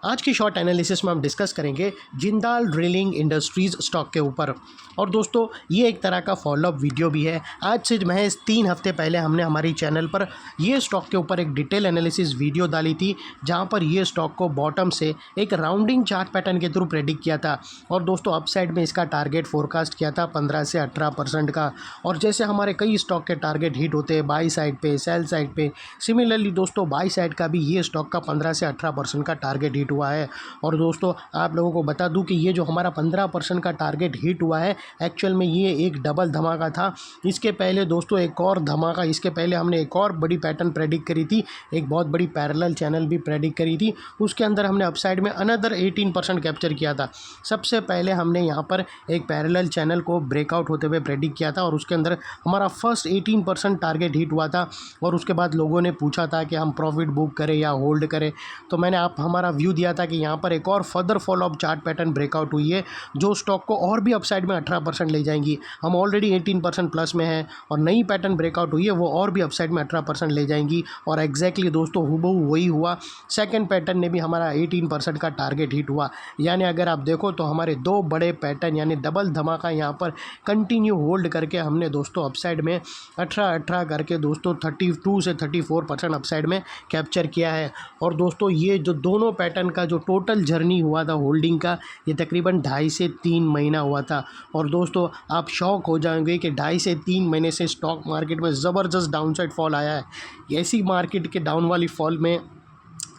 आज की short analysis में हम डिस्कस करेंगे जिंदाल ड्रिलिंग इंडस्ट्रीज़ स्टॉक के ऊपर। और दोस्तों ये एक तरह का फॉलोअप वीडियो भी है। आज से महज 3 हफ्ते पहले हमने हमारी चैनल पर ये स्टॉक के ऊपर एक डिटेल एनालिसिस वीडियो डाली थी, जहां पर ये स्टॉक को बॉटम से एक राउंडिंग चार्ट पैटर्न के थ्रू प्रेडिक्ट किया था। और दोस्तों अपसाइड में इसका टारगेट फोरकास्ट किया था 15 से 18% का। और जैसे हमारे कई स्टॉक के टारगेट हिट होते हैं बाई साइड पे, सेल साइड पे, सिमिलरली दोस्तों बाई साइड का भी ये स्टॉक का 15 से 18% का टारगेट हिट हुआ है। और दोस्तों आप लोगों को बता दूं कि ये जो हमारा 15% का टारगेट हिट हुआ है, एक्चुअल में ये एक डबल धमाका था। इसके पहले दोस्तों एक और धमाका, इसके पहले हमने एक और बड़ी पैटर्न प्रेडिक्ट करी थी, एक बहुत बड़ी पैरेलल चैनल भी प्रेडिक्ट करी थी। उसके अंदर हमने अपसाइड में अनदर 18% कैप्चर किया था। सबसे पहले हमने यहाँ पर एक पैरेलल चैनल को ब्रेकआउट होते हुए प्रेडिक्ट किया था और उसके अंदर हमारा फर्स्ट 18% टारगेट हिट हुआ था। और उसके बाद लोगों ने पूछा था कि हम प्रॉफिट बुक करें या होल्ड करें, तो मैंने हमारा व्यू दिया था कि यहाँ पर एक और further follow up chart pattern breakout हुई है, जो स्टॉक को और भी अपसाइड में 18% ले जाएंगी। हम ऑलरेडी 18% प्लस में हैं और नई पैटर्न ब्रेकआउट हुई है, वो और भी अपसाइड में 18% ले जाएंगी। और एग्जैक्टली दोस्तों हूबहू वही हुआ। सेकंड पैटर्न ने भी हमारा 18% का टारगेट हिट हुआ। यानी अगर आप देखो तो हमारे दो बड़े पैटर्न यानी डबल धमाका यहाँ पर कंटिन्यू होल्ड करके हमने दोस्तों अपसाइड में 18 करके दोस्तों 32 से 34% अपसाइड में कैप्चर किया है। और दोस्तों ये जो दोनों पैटर्न का जो टोटल जर्नी हुआ था होल्डिंग का, ये तकरीबन 2.5 से 3 महीना हुआ था। और दोस्तों आप शॉक हो जाएंगे कि 2.5 से 3 महीने से स्टॉक मार्केट में ज़बरदस्त डाउनसाइड फॉल आया है। ऐसी मार्केट के डाउन वाली फॉल में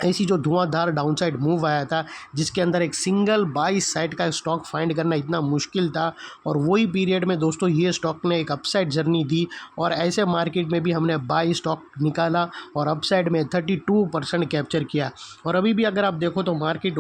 ऐसी जो धुआंधार डाउनसाइड मूव आया था, जिसके अंदर एक सिंगल बाई साइड का स्टॉक फाइंड करना इतना मुश्किल था। और वही पीरियड में दोस्तों ये स्टॉक ने एक अपसाइड जर्नी दी और ऐसे मार्केट में भी हमने बाई स्टॉक निकाला और अपसाइड में 32% कैप्चर किया। और अभी भी अगर आप देखो तो मार्केट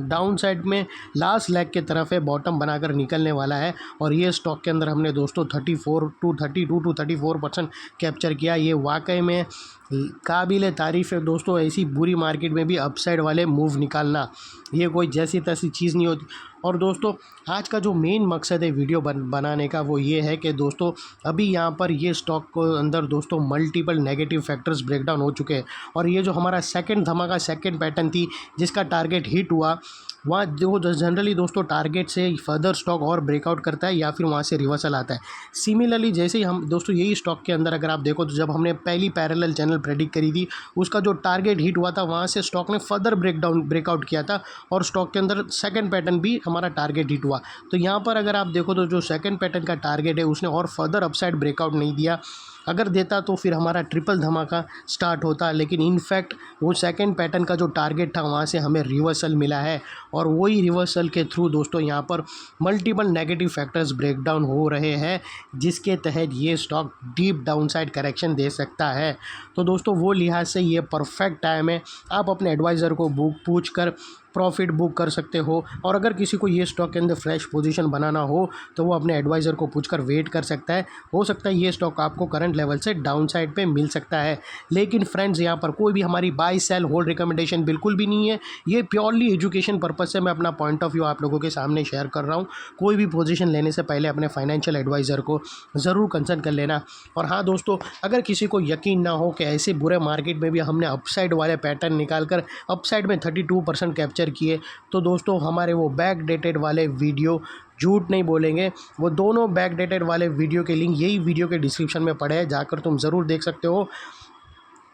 डाउन साइड में लास्ट लेग के तरफ है, बॉटम बनाकर निकलने वाला है। और ये स्टॉक के अंदर हमने दोस्तों 34% कैप्चर किया। ये वाकई में काबिल तारीफ़ है दोस्तों। ऐसी बुरी मार्केट में भी अपसाइड वाले मूव निकालना, ये कोई जैसी तैसी चीज़ नहीं होती। और दोस्तों आज का जो मेन मकसद है वीडियो बनाने का वो ये है कि दोस्तों अभी यहाँ पर ये स्टॉक को अंदर दोस्तों मल्टीपल नेगेटिव फैक्टर्स ब्रेकडाउन हो चुके हैं। और ये जो हमारा सेकंड धमाका, सेकंड पैटर्न थी जिसका टारगेट हिट हुआ, वहाँ जो जनरली दोस्तों टारगेट से फर्दर स्टॉक और ब्रेकआउट करता है या फिर वहाँ से रिवर्सल आता है। सिमिलरली जैसे ही हम दोस्तों यही स्टॉक के अंदर अगर आप देखो तो जब हमने पहली पैरेलल चैनल प्रेडिक्ट करी थी, उसका जो टारगेट हिट हुआ था वहाँ से स्टॉक ने फर्दर ब्रेकआउट किया था और स्टॉक के अंदर सेकंड पैटर्न भी हमारा टारगेट हिट हुआ। तो यहाँ पर अगर आप देखो तो जो सेकंड पैटर्न का टारगेट है उसने और फर्दर अपसाइड ब्रेकआउट नहीं दिया। अगर देता तो फिर हमारा ट्रिपल धमाका स्टार्ट होता, लेकिन इनफैक्ट वो सेकंड पैटर्न का जो टारगेट था वहाँ से हमें रिवर्सल मिला है। और वही रिवर्सल के थ्रू दोस्तों यहाँ पर मल्टीपल नेगेटिव फैक्टर्स ब्रेकडाउन हो रहे हैं, जिसके तहत ये स्टॉक डीप डाउनसाइड करेक्शन दे सकता है। तो दोस्तों वो लिहाज से ये परफेक्ट टाइम है, आप अपने एडवाइज़र को पूछ कर प्रॉफिट बुक कर सकते हो। और अगर किसी को ये स्टॉक के अंदर फ्रेश पोजीशन बनाना हो तो वो अपने एडवाइज़र को पूछकर वेट कर सकता है। हो सकता है ये स्टॉक आपको करंट लेवल से डाउन साइड पे मिल सकता है। लेकिन फ्रेंड्स यहाँ पर कोई भी हमारी बाय सेल होल्ड रिकमेंडेशन बिल्कुल भी नहीं है। ये प्योरली एजुकेशन पर्पज़ से मैं अपना पॉइंट ऑफ व्यू आप लोगों के सामने शेयर कर रहा हूँ। कोई भी पोजीशन लेने से पहले अपने फाइनेंशियल एडवाइज़र को ज़रूर कंसल्ट कर लेना। और हाँ दोस्तों, अगर किसी को यकीन ना हो कि ऐसे बुरे मार्केट में भी हमने अपसाइड वाले पैटर्न निकाल कर अपसाइड में 32% कैप्चर किए, तो दोस्तों हमारे वो बैक डेटेड वाले वीडियो, झूठ नहीं बोलेंगे, वो दोनों बैक डेटेड वाले वीडियो के लिंक यही वीडियो के डिस्क्रिप्शन में पड़े हैं, जाकर तुम ज़रूर देख सकते हो।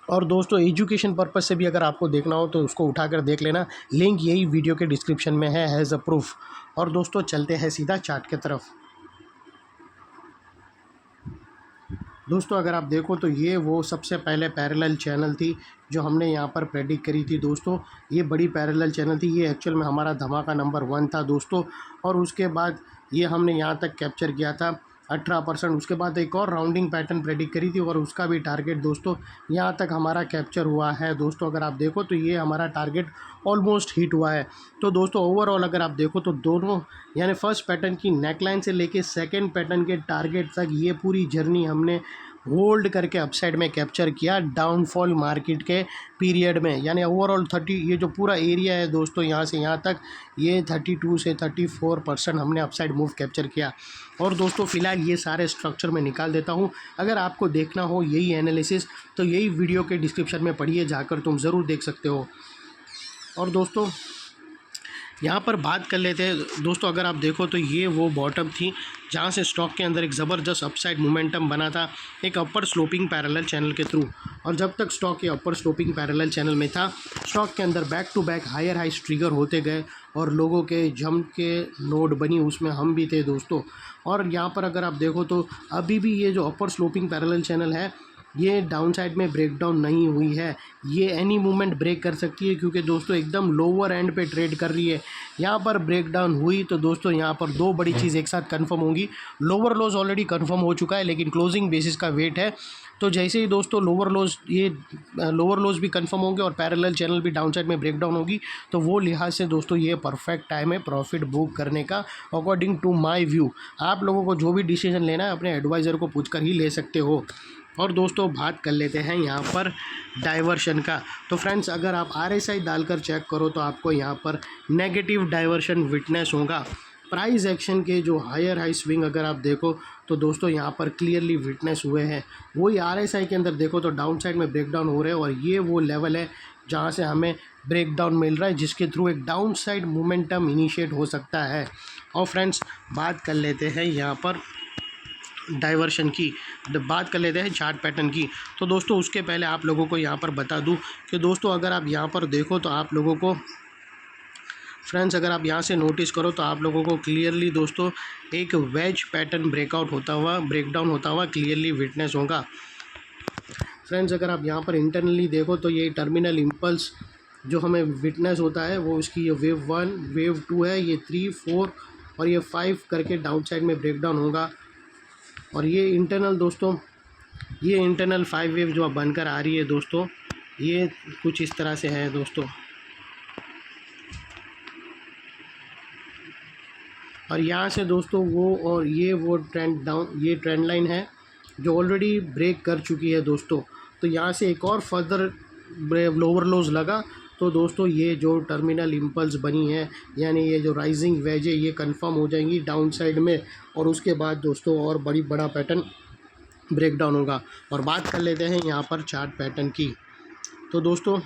और दोस्तों एजुकेशन पर्पज़ से भी अगर आपको देखना हो तो उसको उठाकर देख लेना, लिंक यही वीडियो के डिस्क्रिप्शन में है एज अ प्रूफ। और दोस्तों चलते हैं सीधा चार्ट की तरफ। दोस्तों अगर आप देखो तो ये वो सबसे पहले पैरेलल चैनल थी जो हमने यहाँ पर प्रेडिक्ट करी थी दोस्तों। ये बड़ी पैरेलल चैनल थी, ये एक्चुअल में हमारा धमाका नंबर 1 था दोस्तों। और उसके बाद ये हमने यहाँ तक कैप्चर किया था 18%। उसके बाद एक और राउंडिंग पैटर्न प्रेडिक्ट करी थी और उसका भी टारगेट दोस्तों यहाँ तक हमारा कैप्चर हुआ है दोस्तों। अगर आप देखो तो ये हमारा टारगेट ऑलमोस्ट हिट हुआ है। तो दोस्तों ओवरऑल अगर आप देखो तो दोनों यानी फर्स्ट पैटर्न की नेकलाइन से लेके सेकंड पैटर्न के टारगेट तक ये पूरी जर्नी हमने होल्ड करके अपसाइड में कैप्चर किया डाउनफॉल मार्केट के पीरियड में। यानी ओवरऑल 30 ये जो पूरा एरिया है दोस्तों यहाँ से यहाँ तक ये 32 से 34% हमने अपसाइड मूव कैप्चर किया। और दोस्तों फ़िलहाल ये सारे स्ट्रक्चर में निकाल देता हूँ। अगर आपको देखना हो यही एनालिसिस तो यही वीडियो के डिस्क्रिप्शन में पढ़िए, जाकर तुम ज़रूर देख सकते हो। और दोस्तों यहाँ पर बात कर लेते हैं दोस्तों, अगर आप देखो तो ये वो बॉटम थी जहाँ से स्टॉक के अंदर एक ज़बरदस्त अपसाइड मोमेंटम बना था एक अपर स्लोपिंग पैरेलल चैनल के थ्रू। और जब तक स्टॉक ये अपर स्लोपिंग पैरेलल चैनल में था, स्टॉक के अंदर back to back higher highs trigger होते गए और लोगों के जंप के नोड बनी, उसमें हम भी थे दोस्तों। और यहाँ पर अगर आप देखो तो अभी भी ये जो अपर स्लोपिंग पैरेलल चैनल है, ये डाउन साइड में ब्रेकडाउन नहीं हुई है। ये एनी मोमेंट ब्रेक कर सकती है, क्योंकि दोस्तों एकदम लोअर एंड पे ट्रेड कर रही है। यहाँ पर ब्रेकडाउन हुई तो दोस्तों यहाँ पर दो बड़ी चीज़ एक साथ कंफर्म होंगी। लोअर लोज ऑलरेडी कंफर्म हो चुका है, लेकिन क्लोजिंग बेसिस का वेट है। तो जैसे ही दोस्तों लोअर लोज भी कंफर्म होंगे और पैरेलल चैनल भी डाउन साइड में ब्रेकडाउन होगी, तो वो लिहाज से दोस्तों ये परफेक्ट टाइम है प्रॉफिट बुक करने का, अकॉर्डिंग टू माय व्यू। आप लोगों को जो भी डिसीजन लेना है अपने एडवाइज़र को पूछकर ही ले सकते हो। और दोस्तों बात कर लेते हैं यहाँ पर डाइवर्शन का। तो फ्रेंड्स, अगर आप RSI डालकर चेक करो तो आपको यहाँ पर नेगेटिव डाइवर्शन विटनेस होगा। प्राइस एक्शन के जो हायर हाई स्विंग अगर आप देखो तो दोस्तों यहाँ पर क्लियरली विटनेस हुए हैं। वही RSI के अंदर देखो तो डाउन साइड में ब्रेकडाउन हो रहे हैं, और ये वो लेवल है जहाँ से हमें ब्रेकडाउन मिल रहा है, जिसके थ्रू एक डाउन साइड मोमेंटम इनिशिएट हो सकता है। और फ्रेंड्स बात कर लेते हैं यहाँ पर डाइवर्शन की, बात कर लेते हैं चार्ट पैटर्न की। तो दोस्तों उसके पहले आप लोगों को यहाँ पर बता दूं कि दोस्तों अगर आप यहाँ पर देखो तो आप लोगों को फ्रेंड्स, अगर आप यहाँ से नोटिस करो तो आप लोगों को क्लियरली दोस्तों एक वेज पैटर्न ब्रेकडाउन होता हुआ क्लियरली विटनेस होगा। फ्रेंड्स, अगर आप यहाँ पर इंटरनली देखो तो ये टर्मिनल इम्पल्स जो हमें विटनेस होता है वो इसकी ये वेव 1 वेव 2 है, ये 3 4 और ये 5 करके डाउन साइड में ब्रेकडाउन होगा। और ये इंटरनल दोस्तों, ये इंटरनल 5 वेव जो अब बनकर आ रही है दोस्तों, ये कुछ इस तरह से है दोस्तों। और यहाँ से दोस्तों ये वो ट्रेंड लाइन है जो ऑलरेडी ब्रेक कर चुकी है दोस्तों। तो यहाँ से एक और फर्दर लोअर लोज लगा तो दोस्तों ये जो टर्मिनल इम्पल्स बनी है, यानी ये जो राइजिंग वेज है, ये कंफर्म हो जाएंगी डाउन साइड में, और उसके बाद दोस्तों और बड़ा पैटर्न ब्रेकडाउन होगा। और बात कर लेते हैं यहाँ पर चार्ट पैटर्न की। तो दोस्तों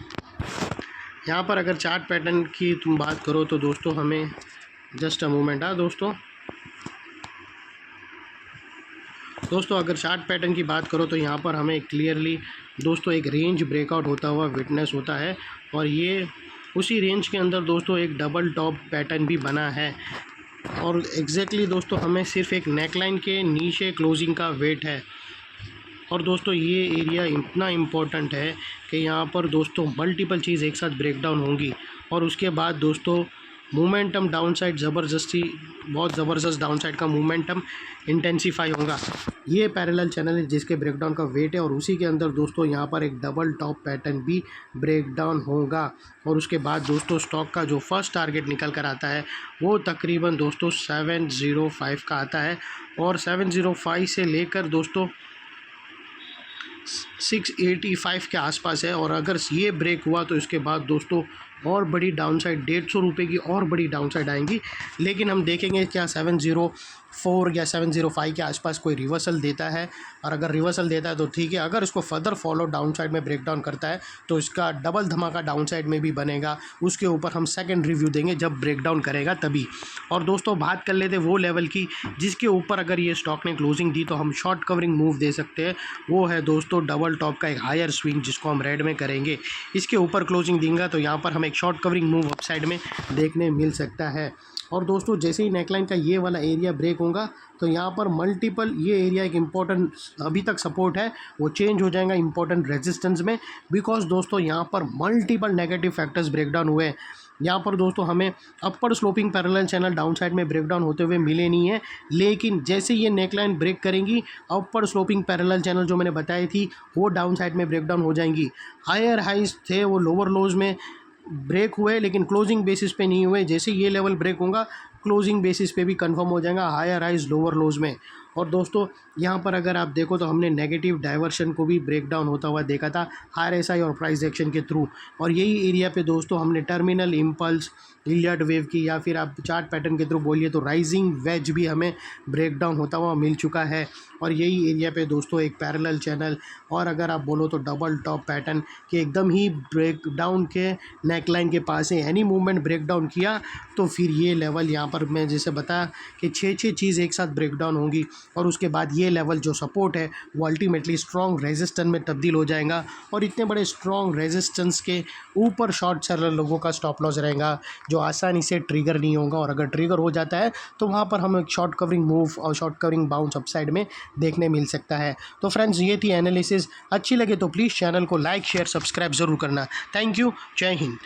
यहाँ पर अगर चार्ट पैटर्न की तुम बात करो तो दोस्तों हमें जस्ट अ मोमेंट दोस्तों अगर चार्ट पैटर्न की बात करो तो यहाँ पर हमें क्लियरली दोस्तों एक रेंज ब्रेकआउट होता हुआ विटनेस होता है, और ये उसी रेंज के अंदर दोस्तों एक डबल टॉप पैटर्न भी बना है। और एग्जैक्टली दोस्तों हमें सिर्फ एक नेकलाइन के नीचे क्लोजिंग का वेट है। और दोस्तों ये एरिया इतना इम्पोर्टेंट है कि यहाँ पर दोस्तों मल्टीपल चीज़ एक साथ ब्रेकडाउन होंगी, और उसके बाद दोस्तों मोमेंटम डाउन साइड बहुत ज़बरदस्त डाउन साइड का मोमेंटम इंटेंसीफाई होगा। ये पैरेलल चैनल है जिसके ब्रेकडाउन का वेट है, और उसी के अंदर दोस्तों यहाँ पर एक डबल टॉप पैटर्न भी ब्रेकडाउन होगा। और उसके बाद दोस्तों स्टॉक का जो फर्स्ट टारगेट निकल कर आता है वो तकरीबन दोस्तों 705 का आता है, और 705 से लेकर दोस्तों 685 के आसपास है। और अगर ये ब्रेक हुआ तो इसके बाद दोस्तों और बड़ी डाउन साइड 150 रुपये की और बड़ी डाउन साइड आएंगी। लेकिन हम देखेंगे क्या 704 या 705 के आसपास कोई रिवर्सल देता है, और अगर रिवर्सल देता है तो ठीक है। अगर इसको फर्दर फॉलो डाउन साइड में ब्रेकडाउन करता है तो इसका डबल धमाका डाउन साइड में भी बनेगा। उसके ऊपर हम सेकंड रिव्यू देंगे जब ब्रेकडाउन करेगा तभी। और दोस्तों बात कर लेते वो लेवल की जिसके ऊपर अगर ये स्टॉक ने क्लोजिंग दी तो हम शॉर्ट कवरिंग मूव दे सकते हैं। वो है दोस्तों डबल टॉप का एक हायर स्विंग जिसको हम रेड में करेंगे। इसके ऊपर क्लोजिंग देंगे तो यहाँ पर हमें एक short covering move up side में देखने मिल सकता है। और दोस्तों जैसे ही नेकलाइन का ये वाला एरिया ब्रेक होगा तो यहाँ पर मल्टीपल ये एरिया एक इम्पॉर्टेंट अभी तक सपोर्ट है वो चेंज हो जाएगा इम्पॉर्टेंट रेजिस्टेंस में, बिकॉज दोस्तों यहाँ पर मल्टीपल नेगेटिव फैक्टर्स ब्रेकडाउन हुए हैं। यहाँ पर दोस्तों हमें upper sloping parallel channel downside में ब्रेकडाउन होते हुए मिले नहीं है, लेकिन जैसे ये नेकलाइन ब्रेक करेंगी अपर स्लोपिंग पैरेलल चैनल जो मैंने बताई थी वो डाउन साइड में ब्रेकडाउन हो जाएंगी। हायर हाइज थे वो लोअर लोज में ब्रेक हुए लेकिन क्लोजिंग बेसिस पे नहीं हुए। जैसे ये लेवल ब्रेक होगा क्लोजिंग बेसिस पे भी कंफर्म हो जाएगा हायर हाइज लोअर लोज में। और दोस्तों यहाँ पर अगर आप देखो तो हमने नेगेटिव डाइवर्शन को भी ब्रेक डाउन होता हुआ देखा था RSI और प्राइस एक्शन के थ्रू। और यही एरिया पे दोस्तों हमने टर्मिनल इम्पल्स, हिलियर्ड वेव की, या फिर आप चार्ट पैटर्न के थ्रू बोलिए तो राइजिंग वेज भी हमें ब्रेक डाउन होता हुआ मिल चुका है। और यही एरिया पे दोस्तों एक पैरेलल चैनल, और अगर आप बोलो तो डबल टॉप पैटर्न के एकदम ही ब्रेक डाउन के नेकलाइन के पास है। एनी मूवमेंट ब्रेक डाउन किया तो फिर ये लेवल यहाँ पर मैं जैसे बताया कि छः चीज़ एक साथ ब्रेक डाउन होंगी, और उसके बाद ये लेवल जो सपोर्ट है वो अल्टीमेटली स्ट्रॉन्ग रेजिस्टेंस में तब्दील हो जाएगा। और इतने बड़े स्ट्रॉन्ग रेजिस्टेंस के ऊपर शॉर्ट सेलर लोगों का स्टॉप लॉस रहेगा जो आसानी से ट्रिगर नहीं होगा, और अगर ट्रिगर हो जाता है तो वहाँ पर हमें शॉर्ट कवरिंग मूव और शॉर्ट कवरिंग बाउंस अपसाइड में देखने मिल सकता है। तो फ्रेंड्स, ये थी एनालिसिस। अच्छी लगे तो प्लीज़ चैनल को लाइक शेयर सब्सक्राइब ज़रूर करना। Thank you. जय हिंद।